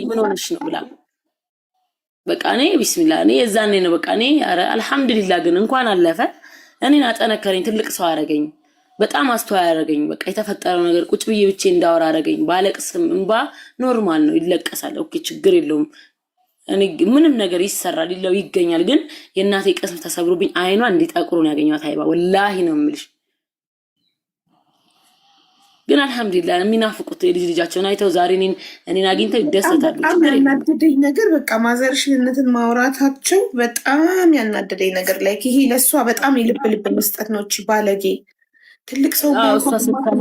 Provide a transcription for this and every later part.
ምን ሆነሽ ነው ብላ በቃ እኔ ቢስሚላህ እኔ የዛኔ ነው በቃ እኔ አልሐምዱሊላህ ግን እንኳን አለፈ እኔን አጠነከረኝ ትልቅ ሰው አረገኝ በጣም አስተዋይ አረገኝ በቃ የተፈጠረው ነገር ቁጭ ብዬ ብቻ እንዳወራ አረገኝ ባለቅስም እንባ ኖርማል ነው ይለቀሳል ኦኬ ችግር የለውም እኔ ምንም ነገር ይሰራል ይለው ይገኛል ግን የእናቴ ቀስም ተሰብሮብኝ አይኗ እንዲጠቁሩ ነው ያገኘዋት አይባ ወላሂ ነው የምልሽ ግን አልহামዱሊላህ የሚናፍቁት ልጃቸውን አይተው ዛሬ እኔን አግኝተው ይደሰታሉ ችግር የለም ያናደደኝ ነገር በቃ ማዘርሽነትን ማውራታቸው በጣም ያናደደኝ ነገር ላይ ይሄ ለሷ በጣም የልብ መስጠት ነው እቺ ባለጌ ትልቅ ሰው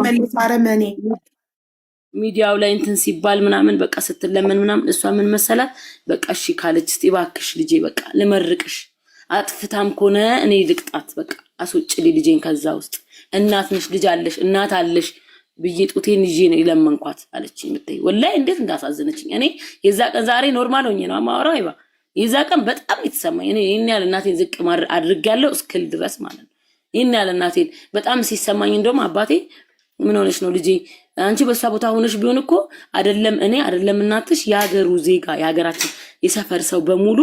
ማለት አረመኔ ሚዲያው ላይ እንትን ሲባል ምናምን በቃ ስትለምን ምናምን እሷ ምን መሰላት በቃ እሺ ካለች እስቲ ባክሽ ልጄ በቃ ልመርቅሽ አጥፍታም ኮነ እኔ ልቅጣት በቃ አስወጭልኝ ልጄን ከዛ ውስጥ እናት ነሽ ልጅ አለሽ እናት አለሽ ብዬ ጡቴን ይዤ ነው ይለመንኳት አለችኝ ምታይ ወላሂ እንዴት እንዳሳዘነችኝ እኔ የዛ ቀን ዛሬ ኖርማል ሆኜ ነው ማወራው አይባ የዛ ቀን በጣም የተሰማኝ እኔ ይሄን ያለ እናቴን ዝቅ አድርጌያለሁ እስክል ድረስ ማለት ነው ይሄን ያለ እናቴን በጣም ሲሰማኝ እንደውም አባቴ ምን ሆነሽ ነው ልጄ አንቺ በሷ ቦታ ሆነሽ ቢሆን እኮ አይደለም እኔ አይደለም እናትሽ ያገሩ ዜጋ ያገራችን የሰፈር ሰው በሙሉ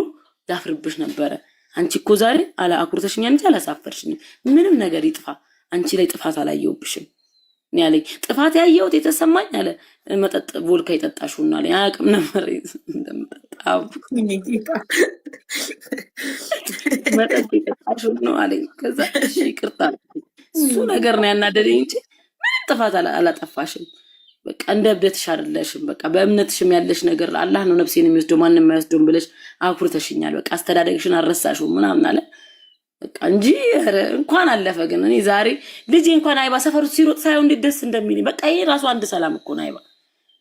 ያፍርብሽ ነበር አንቺ እኮ ዛሬ አላ አኩርተሽኛ እንጂ አላሳፈርሽኝ ምንም ነገር ይጥፋ አንቺ ላይ ጥፋት አላየውብሽም ያለኝ ጥፋት ያየውት የተሰማኝ አለ መጠጥ ቮልካ ይጠጣሽውና አለ ያቅም ነበር እንደምጠጣው መጠጥ ይጠጣሽው ነው አለኝ ከዛ እሺ ይቅርታ እሱ ነገር ነው ያናደደኝ እንጂ ምንም ጥፋት አላጠፋሽም በቃ እንደብደትሽ አይደለሽም በቃ በእምነትሽም ያለሽ ነገር አላህ ነው ነፍሴን የሚወስደው ማንንም የማይወስደው ብለሽ አኩርተሽኛል በቃ አስተዳደግሽን አረሳሽው ምናምን አለ በቃ እንጂ እንኳን አለፈ ግን እኔ ዛሬ ልጄ እንኳን አይባ ሰፈሩ ሲሮጥ ሳይሆን እንዴት እንደሚልኝ በቃ ይሄ ራሱ አንድ ሰላም እኮ ነው አይባ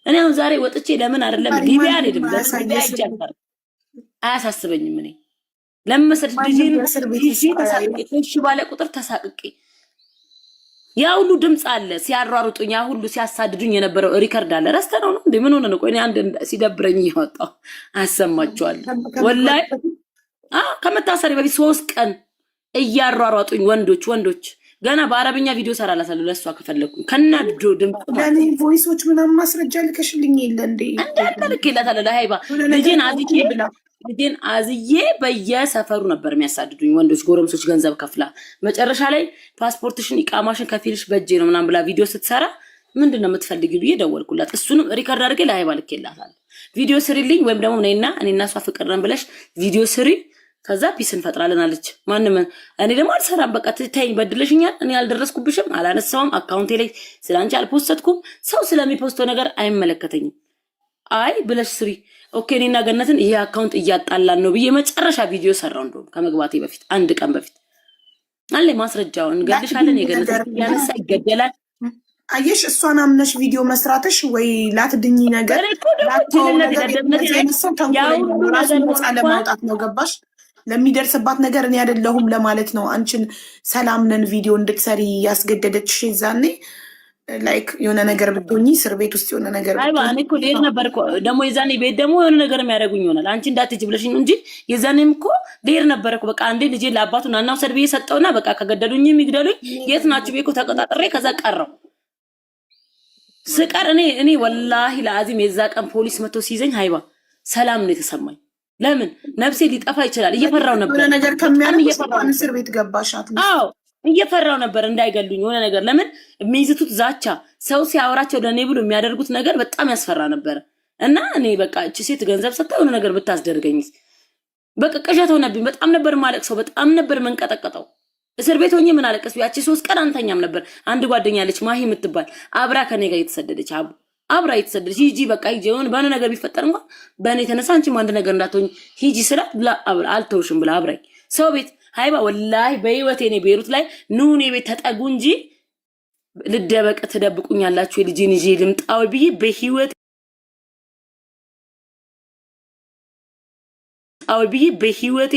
እኔ አሁን ዛሬ ወጥቼ ለምን አይደለም ሊቢያ አልሄድም ለሊቢያ ይቻላል አያሳስበኝም እኔ ለምሰድ ልጄን እሺ ባለ ቁጥር ተሳቅቄ ያ ሁሉ ድምጽ አለ ሲያሯሩጡኝ ያ ሁሉ ሲያሳድዱኝ የነበረው ሪከርድ አለ ረስተነው ነው እንዴ ምን ሆነ ነው ቆይ እኔ አንድ ሲደብረኝ ይወጣው አሰማቸዋለሁ ወላሂ ከመታሰሪ በፊት 3 ቀን እያሯሯጡኝ ወንዶች ገና በአረብኛ ቪዲዮ ሰራላታለሁ ለሷ ከፈለኩኝ ከናድዶ ድምጽ ለኔ ቮይሶች ምናምን ማስረጃ ልከሽልኝ የለ እንዴ እንዳልከለታለሁ ለሃይባ ልጄን አዝዬ በየሰፈሩ ነበር የሚያሳድዱኝ ወንዶች ጎረምሶች ገንዘብ ከፍላ መጨረሻ ላይ ፓስፖርትሽን ኢቃማሽን ከፊልሽ በእጄ ነው ምናምን ብላ ቪዲዮ ስትሰራ ምንድነው የምትፈልጊው ብዬ ደወልኩላት እሱንም ሪከርድ አድርጌ ለሃይባ ልኬላታለሁ ቪዲዮ ስሪልኝ ወይም ደግሞ እኔና እሷ ፍቅር ነን ብለሽ ቪዲዮ ስሪ ከዛ ፒስ እንፈጥራለን አለች ማንንም እኔ ደግሞ አልሰራም በቃ ትተይኝ በድለሽኛል እኔ አልደረስኩብሽም አላነሳውም አካውንቴ ላይ ስላንቺ አልፖስተትኩም ሰው ስለሚፖስተው ነገር አይመለከተኝም አይ ብለሽ ስሪ ኦኬ እኔና ገነትን ይሄ አካውንት እያጣላን ነው ብዬ መጨረሻ ቪዲዮ ሰራው እንደውም ከመግባቴ በፊት አንድ ቀን በፊት አለ ማስረጃውን እንገልሻለን የገነትን ያነሳ ይገደላል አየሽ እሷን አምነሽ ቪዲዮ መስራትሽ ወይ ላትድኝ ነገር ለማውጣት ነው ገባሽ ለሚደርስባት ነገር እኔ አይደለሁም ለማለት ነው አንቺን ሰላም ነን ቪዲዮ እንድትሰሪ ያስገደደችሽ ዛኔ ላይክ የሆነ ነገር ብትሆኚ እስር ቤት ውስጥ የሆነ ነገር አይባ እኔ እኮ ልሄድ ነበር እኮ ደግሞ የዛኔ ቤት ደግሞ የሆነ ነገር የሚያደርጉኝ ይሆናል አንቺ እንዳትጅ ብለሽኝ እንጂ የዛኔም እኮ ልሄድ ነበር እኮ በቃ አንዴ ልጄ ለአባቱ ናናው ሰድቤ ሰጠውና በቃ ከገደሉኝ የሚግደሉኝ የት ናችሁ ቤት እኮ ተቆጣጥሬ ከዛ ቀረው ስቀር እኔ ወላሂ ለአዚም የዛ ቀን ፖሊስ መጥቶ ሲይዘኝ ሃይባ ሰላም ነው የተሰማኝ ለምን ነፍሴ ሊጠፋ ይችላል እየፈራው ነበር ነገር ከሚያነሳው እስር ቤት ገባሻት አዎ እየፈራው ነበር እንዳይገሉኝ ሆነ ነገር ለምን የሚይዙት ዛቻ ሰው ሲያወራቸው ለኔ ብሎ የሚያደርጉት ነገር በጣም ያስፈራ ነበር እና እኔ በቃ እቺ ሴት ገንዘብ ሰጣው ሆነ ነገር ብታስደርገኝ በቃ ቅዠት ሆነብኝ በጣም ነበር ማለቅ ሰው በጣም ነበር መንቀጠቀጠው እስር ቤት ሆኜ ምን አለቀስ ያቺ 3 ቀን አንተኛም ነበር አንድ ጓደኛ አለች ማሂ የምትባል አብራ ከኔ ጋር የተሰደደች አብራ የተሰደደች ሂጂ በቃ ሂጂ ሆነ በእኔ ነገር ቢፈጠር እንኳን በእኔ ተነሳ አንቺ አንድ ነገር እንዳትሆኝ ሂጂ ስላት ብላ አልተውሽም ብላ አብራኝ ሰው ቤት ሃይባ ወላሂ በህይወቴ እኔ ቤሩት ላይ ኑኔ ቤት ተጠጉ እንጂ ልደበቅ ተደብቁኛላችሁ የልጄን ይዤ ልምጣው ብዬ በህይወቴ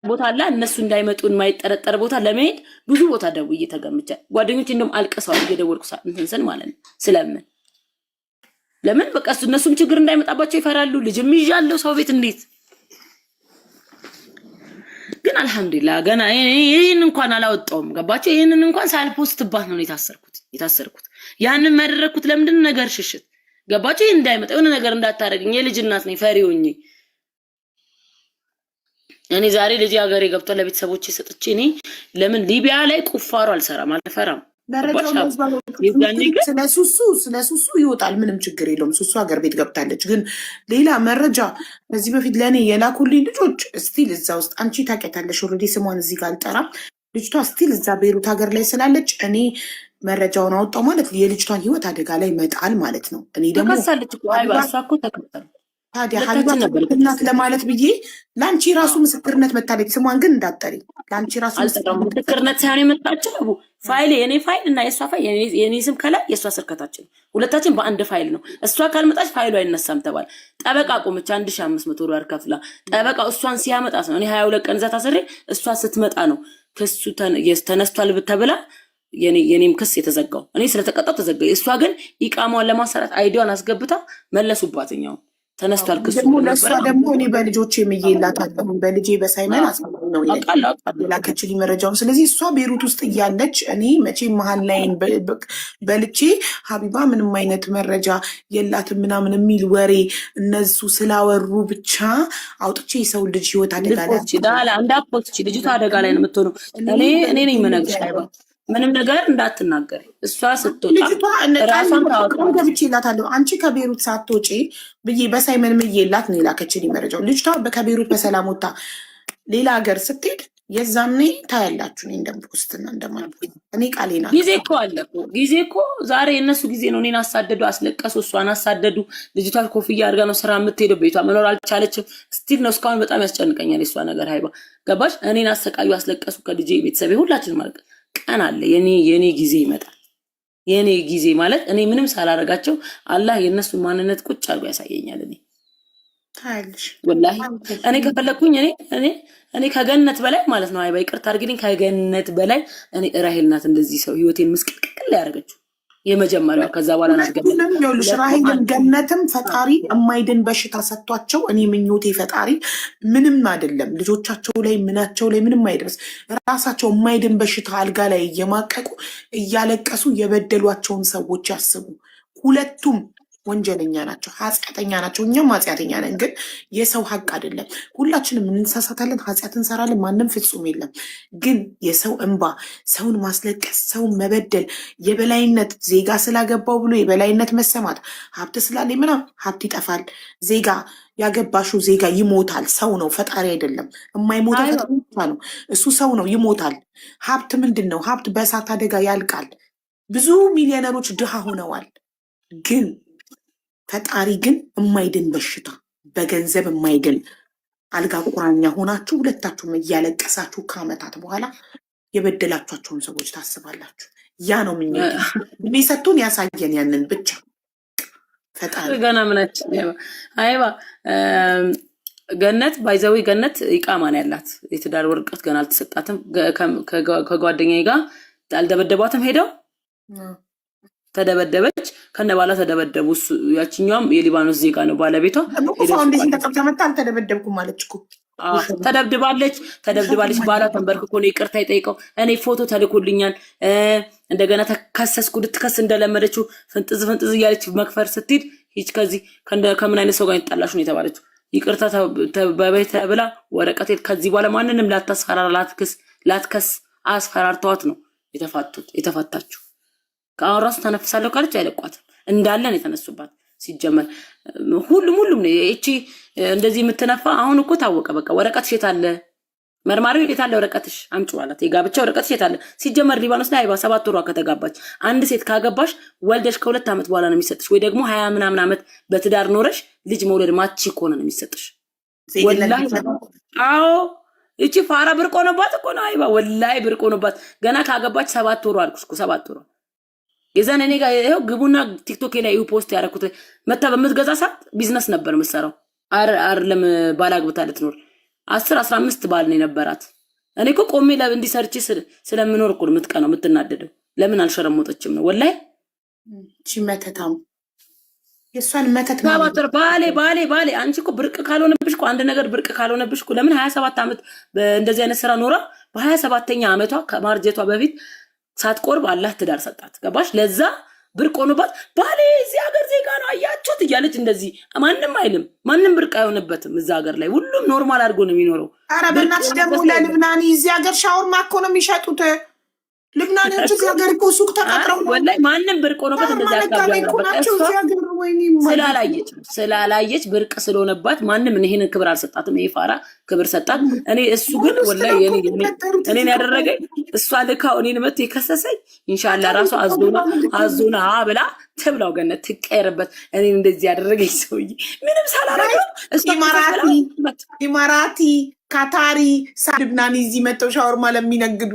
ቦታ አለ እነሱ እንዳይመጡ የማይጠረጠር ቦታ ለመሄድ ብዙ ቦታ ደውዬ ተገምቻ ጓደኞቼ እንደውም አልቀሰው እየደወልኩ እንትን ማለት ስለምን ለምን በቃ እነሱም ችግር እንዳይመጣባቸው ይፈራሉ ልጅም ይዣለው ሰው ቤት እንዴት ግን አልሐምዱሊላህ ገና ይህን እንኳን አላወጣውም። ገባቸው። ይህንን እንኳን ሳልፖስትባት ነው የታሰርኩት። ያንን ያደረግኩት ለምንድን ነገር ሽሽት ገባቸው። ይህ እንዳይመጣ የሆነ ነገር እንዳታረግኝ። የልጅ እናት ነኝ ፈሪ ሆኜ እኔ ዛሬ ልጅ ሀገሬ ገብቷል ለቤተሰቦቼ ሰጥቼ እኔ ለምን ሊቢያ ላይ ቁፋሮ አልሰራም አልፈራም። ስለሱሱ ይወጣል፣ ምንም ችግር የለውም። ሱሱ ሀገር ቤት ገብታለች። ግን ሌላ መረጃ በዚህ በፊት ለእኔ የላኩልኝ ልጆች ስቲል እዛ ውስጥ አንቺ ታውቂያታለሽ። ኦልሬዲ ስሟን እዚህ ጋር አልጠራም። ልጅቷ ስቲል እዛ ቤሩት ሀገር ላይ ስላለች እኔ መረጃውን አወጣው ማለት የልጅቷን ህይወት አደጋ ላይ መጣል ማለት ነው። እኔ ደግሞ ታዲያ ሀቢባ እናት ለማለት ብዬ ለአንቺ ራሱ ምስክርነት መታለች። ስሟን ግን እንዳጠሪ ለአንቺ ራሱ ምስክርነት ሳይሆን የመጣችው ፋይል የኔ ፋይል እና የእሷ ፋይል የኔ ስም ከላይ የእሷ ስር ከታች ነው። ሁለታችን በአንድ ፋይል ነው። እሷ ካልመጣች ፋይሉ አይነሳም ተባለ። ጠበቃ ቆመች 1500 ዶላር ከፍላ ጠበቃ እሷን ሲያመጣት ነው። እኔ 22 ቀን እዛ ታስሬ እሷ ስትመጣ ነው ክሱ ተነስቷል ተብላ የኔም ክስ የተዘጋው። እኔ ስለተቀጣው ተዘጋ። እሷ ግን ኢቃማዋን ለማሰራት አይዲዋን አስገብታ መለሱባትኛው ተነስቷል ክሱ። ለእሷ ደግሞ እኔ በልጆች የምዬላታለሁ በልጄ በሳይመን አስመኝ ነው ላከችልኝ መረጃውን። ስለዚህ እሷ ቤሩት ውስጥ እያለች እኔ መቼ መሀል ላይን በልቼ ሀቢባ ምንም አይነት መረጃ የላትም ምናምን የሚል ወሬ እነሱ ስላወሩ ብቻ አውጥቼ የሰው ልጅ ህይወት አደጋ ላይ እንዳፖስች ልጅቷ አደጋ ላይ ነው የምትሆነው። እኔ ነኝ የምነግርሽ አይባ ምንም ነገር እንዳትናገር። እሷ ስትወጣ ራሷን ገብቼ እላታለሁ። አንቺ ከቤሩት ሳትወጪ ብዬ በሳይመን ምዬላት ነው የላከችልኝ መረጃው። ልጅቷ ከቤሩት በሰላም ወጣ ሌላ ሀገር ስትሄድ የዛኔ ታያላችሁ። እኔ እንደምፖስትና እንደማልፖስት እኔ ቃሌ ናት። ጊዜ እኮ ዛሬ የእነሱ ጊዜ ነው። እኔን አሳደዱ፣ አስለቀሱ፣ እሷን አሳደዱ። ልጅቷ ኮፍያ አድርጋ ነው ስራ የምትሄደው። ቤቷ መኖር አልቻለችም። ስቲል ነው እስካሁን በጣም ያስጨንቀኛል የእሷ ነገር። ሀይባ ገባሽ? እኔን አሰቃዩ፣ አስለቀሱ። ከልጄ ቤተሰቤ ሁላችን ማለት ቀን አለ የኔ ጊዜ ይመጣል። የኔ ጊዜ ማለት እኔ ምንም ሳላረጋቸው አላህ የነሱ ማንነት ቁጭ አድርጎ ያሳየኛል። እኔ ወላሂ እኔ ከፈለኩኝ እኔ ከገነት በላይ ማለት ነው። አይባ ይቅርታ አድርግልኝ፣ ከገነት በላይ እኔ ራሄል ናት እንደዚህ ሰው ህይወቴን ምስቅልቅል ያደረገችው የመጀመሪያው። ከዛ በኋላ ናትገለልሽ ራሄልን ገነትም ፈጣሪ የማይድን በሽታ ሰጥቷቸው እኔ ምኞቴ ፈጣሪ ምንም አይደለም ልጆቻቸው ላይ ምናቸው ላይ ምንም አይደርስ ራሳቸው የማይድን በሽታ አልጋ ላይ እየማቀቁ እያለቀሱ የበደሏቸውን ሰዎች ያስቡ። ሁለቱም ወንጀለኛ ናቸው፣ ኃጢአተኛ ናቸው። እኛም ኃጢአተኛ ነን፣ ግን የሰው ሀቅ አይደለም። ሁላችንም እንሳሳታለን፣ ኃጢአት እንሰራለን። ማንም ፍጹም የለም። ግን የሰው እንባ፣ ሰውን ማስለቀስ፣ ሰውን መበደል፣ የበላይነት ዜጋ ስላገባው ብሎ የበላይነት መሰማት፣ ሀብት ስላለኝ ምናምን ሀብት ይጠፋል። ዜጋ ያገባሹ ዜጋ ይሞታል። ሰው ነው፣ ፈጣሪ አይደለም። የማይሞተው ፈጣሪ ነው። እሱ ሰው ነው፣ ይሞታል። ሀብት ምንድን ነው? ሀብት በእሳት አደጋ ያልቃል። ብዙ ሚሊዮነሮች ድሃ ሆነዋል። ግን ፈጣሪ ግን የማይድን በሽታ በገንዘብ የማይድን አልጋ ቁራኛ ሆናችሁ ሁለታችሁም እያለቀሳችሁ ከዓመታት በኋላ የበደላችኋቸውን ሰዎች ታስባላችሁ። ያ ነው እድሜ ሰጥቶን ያሳየን ያንን ብቻ ፈጣሪ። ገና ምናችን አይባ ገነት ባይዘዊ ገነት ኢቃማን ያላት የትዳር ወረቀት ገና አልተሰጣትም። ከጓደኛዬ ጋር አልደበደቧትም። ሄደው ተደበደበች፣ ከነባላ ተደበደቡ። ያችኛውም የሊባኖስ ዜጋ ነው ባለቤቷ። አልተደበደብኩም ማለች እኮ ተደብድባለች። ባላ ተንበርክኮ ነው ይቅርታ የጠይቀው። እኔ ፎቶ ተልኮልኛል። እንደገና ተከሰስኩ። ልትከስ እንደለመደችው ፍንጥዝ እያለች መክፈር ስትሄድ ሂጅ ከዚህ ከምን አይነት ሰው ጋር ይጣላሽ ነው የተባለችው። ይቅርታ በቤት ብላ ወረቀት ከዚህ በኋላ ማንንም ላታስፈራራ ላትከስ አስፈራርተዋት ነው የተፋታችው። ከአሁን ራሱ ተነፍሳለሁ ካለች አይለቋትም። እንዳለን የተነሱባት ሲጀመር ሁሉም ነው እቺ እንደዚህ የምትነፋ። አሁን እኮ ታወቀ። በቃ ወረቀትሽ የት አለ? መርማሪው የት አለ? ወረቀትሽ አምጪ ማለት የጋብቻ ወረቀትሽ የት አለ? ሲጀመር ሊባኖስ ላይ አይባ 7 ወሯ ከተጋባች አንድ ሴት ካገባሽ ወልደሽ ከ2 ዓመት በኋላ ነው የሚሰጥሽ። ወይ ደግሞ 20 ምናምን ዓመት በትዳር ኖረሽ ልጅ መውለድ ማቺ ከሆነ ነው የሚሰጥሽ። ወላሂ አዎ እቺ ፋራ ብርቆ ነባት እኮ ነው አይባ። ወላሂ ብርቆ ነባት። ገና ካገባች 7 ወሯ አልኩሽ እኮ 7 ወሯ። የዛን እኔ ጋር ይሄው ግቡና ቲክቶክ ላይ ፖስት ያደረኩት መታ በምትገዛ ሰዓት ቢዝነስ ነበር የምትሰራው። አይደለም ባላግብታ ልትኖር 10-15 ባል ነው የነበራት። እኔ እኮ ቆሜ እንዲሰርች ስለምኖር እኮ የምትቀነው የምትናደደው። ለምን አልሸረሞጠችም ነው ወላሂ። እቺ መተታም የእሷን መተት ባባተር ባሌ አንቺ እኮ ብርቅ ካልሆነብሽ እኮ አንድ ነገር ብርቅ ካልሆነብሽ እኮ ለምን 27 ዓመት እንደዚህ አይነት ስራ ኖራ በ27ኛ ዓመቷ ከማርጀቷ በፊት ሳትቆርብ አላህ ትዳር ሰጣት። ገባሽ? ለዛ ብርቅ ሆኖባት ባሌ እዚህ ሀገር ዜጋ ነው አያችሁት እያለች እንደዚህ ማንም አይልም። ማንም ብርቅ አይሆንበትም። እዛ ሀገር ላይ ሁሉም ኖርማል አድርጎ ነው የሚኖረው። ኧረ በእናትሽ ደግሞ ለልብናኒ እዚህ ሀገር ሻወርማ እኮ ነው የሚሸጡት። ልብናኒዎች እዚህ ሀገር እኮ ሱቅ ተቀጥረው ወላሂ ማንም ብርቅ ሆኖበት እንደዚህ ስላላየች ብርቅ ስለሆነባት ማንም ይሄንን ክብር አልሰጣትም። ይሄ ፋራ ክብር ሰጣት። እኔ እሱ ግን ወላሂ እኔን ያደረገኝ እሷ ልካው እኔን መጥቶ የከሰሰኝ ኢንሻአላህ ራሱ አዞና ብላ ትብላው ገነት ትቀየርበት። እኔን እንደዚህ ያደረገኝ ሰውዬ ምንም ሳላረገው ኢማራቲ ካታሪ ልብናኒ እዚህ መጥተው ሻወርማ ለሚነግዱ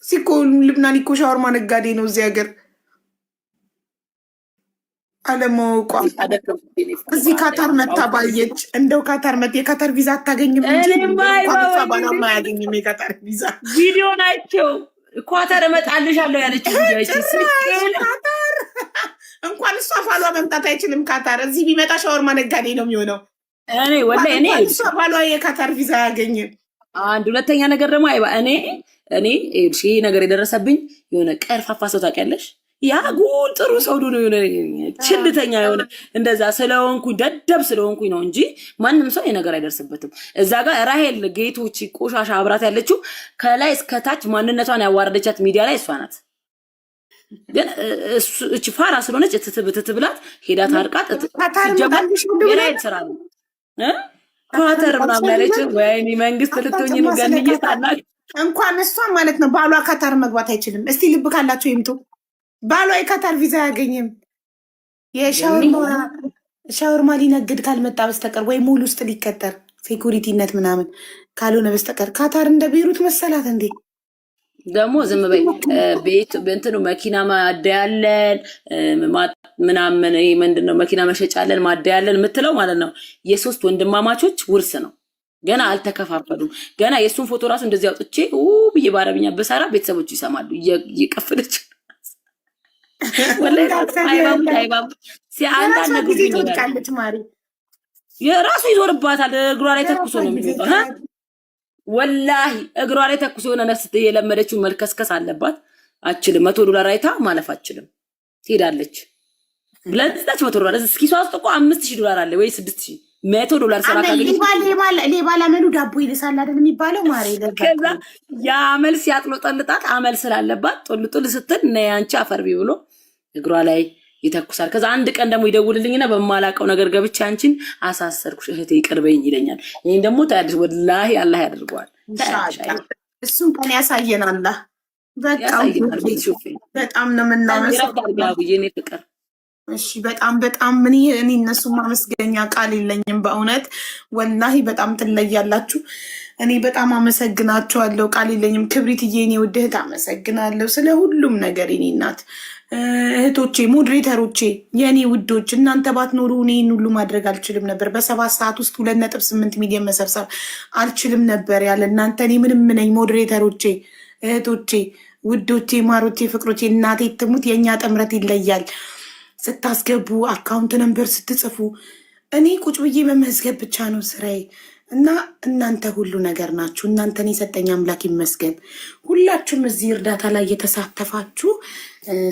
ሲኮ ልብናኒ እኮ ሻወርማ ነጋዴ ነው እዚህ ሀገር አለማወቋ። እዚህ ካታር መታ ባየች እንደው ካታር መት የካታር ቪዛ አታገኝም እንጂ ባሏም አያገኝም የካታር ቪዛ። ቪዲዮ ናቸው ኳታር እመጣልሻለሁ ያለችው ካታር እንኳን እሷ ባሏ መምጣት አይችልም ካታር። እዚህ ቢመጣ ሻወርማ ነጋዴ ነው የሚሆነው። እኔ ወላሂ እኔ እሷ ባሏ የካታር ቪዛ አያገኝም። አንድ ሁለተኛ ነገር ደግሞ እኔ ይሄ ነገር የደረሰብኝ የሆነ ቀርፋፋ ሰው ታውቂያለሽ? ያ ጉል ጥሩ ሰው ነው የሆነ ችልተኛ የሆነ እንደዛ ስለሆንኩኝ ደደብ ስለሆንኩኝ ነው እንጂ ማንም ሰው ይሄ ነገር አይደርስበትም። እዛ ጋር ራሄል ጌቶች ቆሻሻ አብራት ያለችው ከላይ እስከታች ማንነቷን ያዋረደቻት ሚዲያ ላይ እሷ ናት። ግን እቺ ፋራ ስለሆነች ትትብላት ሄዳ ታርቃት ሲጀመር የራሄል ስራ ነው ኳተር ምናምን ያለችው ወይኔ መንግስት ልትሆኝ ነው ገንዬ ታናቅ እንኳን እሷ ማለት ነው ባሏ ካታር መግባት አይችልም። እስቲ ልብ ካላቸው ይምጡ። ባሏ የካታር ቪዛ አያገኝም። የሻወርማ ሊነግድ ካልመጣ በስተቀር ወይ ሙሉ ውስጥ ሊቀጠር ሴኩሪቲነት ምናምን ካልሆነ በስተቀር ካታር እንደ ቤሩት መሰላት እንዴ? ደግሞ ዝም በይ ቤት እንትኑ መኪና ማደያለን ምናምን ይሄ ምንድነው መኪና መሸጫለን ማደያለን የምትለው ማለት ነው። የሶስት ወንድማማቾች ውርስ ነው። ገና አልተከፋፈሉም። ገና የእሱን ፎቶ ራሱ እንደዚህ አውጥቼ ብዬ በአረብኛ በሰራ ቤተሰቦቹ ይሰማሉ። እየቀፈለች የራሱ ይዞርባታል። እግሯ ላይ ተኩሶ ነው የሚወጣው። ወላሂ እግሯ ላይ ተኩሶ የሆነ ነፍስ የለመደችውን መልከስከስ አለባት። አችልም $100 አይታ ማለፍ አችልም ትሄዳለች። ብለዛች $100 እስኪ ሷስ እኮ $5000 አለ ወይ $6000 $100 ሰራ ካገኘች ሌባ ላመሉ ዳቦ ይልሳል አይደል የሚባለው ማሬ። ከዛ ያ አመል ሲያጥሎጠልጣት አመል ስላለባት ጦልጦል ስትል ነይ አንቺ አፈርቢ ብሎ እግሯ ላይ ይተኩሳል። ከዛ አንድ ቀን ደግሞ ይደውልልኝና በማላቀው ነገር ገብቼ አንቺን አሳሰርኩሽ እህቴ ይቅርበኝ ይለኛል። ይሄን ደግሞ ታያለሽ ወላሂ አላህ ያደርገዋል። እሱን ቀን ያሳየን አላህ። በጣም ነው የምናመሰግነው የኔ ፍቅር። እሺ በጣም እኔ እነሱ ማመስገኛ ቃል የለኝም በእውነት ወላሂ በጣም ትለያላችሁ። እኔ በጣም አመሰግናችኋለሁ። ቃል የለኝም። ክብሪትዬ እኔ ውድ እህት አመሰግናለሁ ስለ ሁሉም ነገር። እኔ እናት እህቶቼ፣ ሞዴሬተሮቼ፣ የእኔ ውዶች እናንተ ባትኖሩ እኔ ይህን ሁሉ ማድረግ አልችልም ነበር። በ7 ሰዓት ውስጥ 2.8 ሚሊዮን መሰብሰብ አልችልም ነበር ያለ እናንተ። እኔ ምንም ነኝ። ሞዴሬተሮቼ፣ እህቶቼ፣ ውዶቼ፣ ማሮቼ፣ ፍቅሮቼ፣ እናቴ ትሙት የእኛ ጥምረት ይለያል። ስታስገቡ አካውንት ነምበር ስትጽፉ እኔ ቁጭ ብዬ መመዝገብ ብቻ ነው ስራዬ እና እናንተ ሁሉ ነገር ናችሁ። እናንተን የሰጠኝ አምላክ ይመስገን። ሁላችሁም እዚህ እርዳታ ላይ የተሳተፋችሁ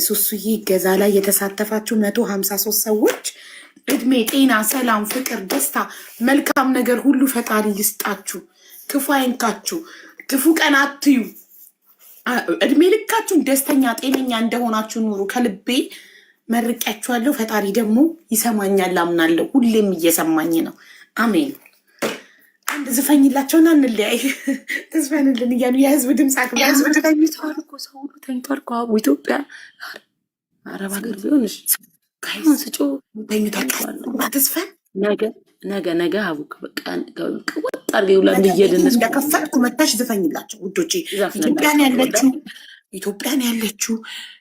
ሱሱዬ ገዛ ላይ የተሳተፋችሁ 153 ሰዎች እድሜ፣ ጤና፣ ሰላም፣ ፍቅር፣ ደስታ፣ መልካም ነገር ሁሉ ፈጣሪ ይስጣችሁ። ክፉ አይንካችሁ። ክፉ ቀን አትዩ። እድሜ ልካችሁን ደስተኛ ጤነኛ እንደሆናችሁ ኑሩ። ከልቤ መርቂያችኋለሁ። ፈጣሪ ደግሞ ይሰማኛል አምናለሁ። ሁሌም እየሰማኝ ነው። አሜን። አንድ ዝፈኝላቸውና እንለያይ። ተዝፈንልን እያሉ የህዝብ ድምፅ ተኝቷል እኮ ሰው ሁሉ ተኝቷል እኮ ኢትዮጵያ አረብ ሀገር ቢሆንሽ ካይሆን ስጮ ተዝፈን ነገ አቡክ በቃ ቅወጥ አድርጌ ሁላ እንድየድንስ እንደከፈትኩ መታሽ ዝፈኝላቸው ውዶቼ። ኢትዮጵያን ያለችው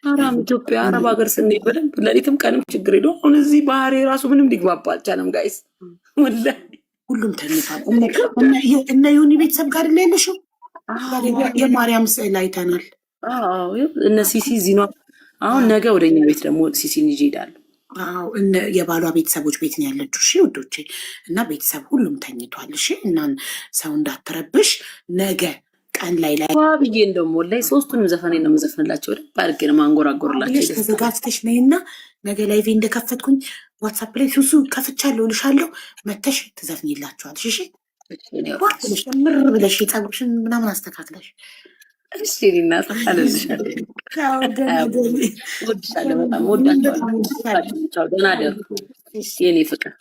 አራም ኢትዮጵያ አረብ ሀገር ስንሄድ በደንብ ለሊትም ቀንም ችግር የለው። አሁን እዚህ ባህሬ ራሱ ምንም ሊግባባ አልቻለም ጋይስ ወላሂ። ሁሉም ተኝቷል። እነ ዮኒ ቤተሰብ ጋር ያለሽው የማርያም ስዕል አይተናል። እነ ሲሲ ዚኗ አሁን ነገ ወደኛ ቤት ደግሞ ሲሲን ይዤ እሄዳለሁ። የባሏ ቤተሰቦች ቤት ነው ያለችው። እሺ ውዶቼ፣ እና ቤተሰብ ሁሉም ተኝቷል። እሺ እና ሰው እንዳትረብሽ። ነገ ቀን ላይ ብዬ እንደሞ ላይ ሶስቱንም ዘፈኔ ነው የምዘፍንላቸው። ወደ አድርጌ ነው ማንጎራጎርላቸው። ተዘጋጅተሽ ነይና ነገ ላይቬ እንደከፈትኩኝ ዋትሳፕ ላይ ሱሱ ከፍቻለሁ እልሻለሁ፣ መተሽ ትዘፍኝላቸዋል። እሺ ምር ብለሽ የፀጉርሽን ምናምን አስተካክለሽ እሺ እናት አለልሻለሁ። ወድሻለሁ፣ በጣም ወዳቸዋለሁ። ደህና ደሩ የኔ ፍቅር።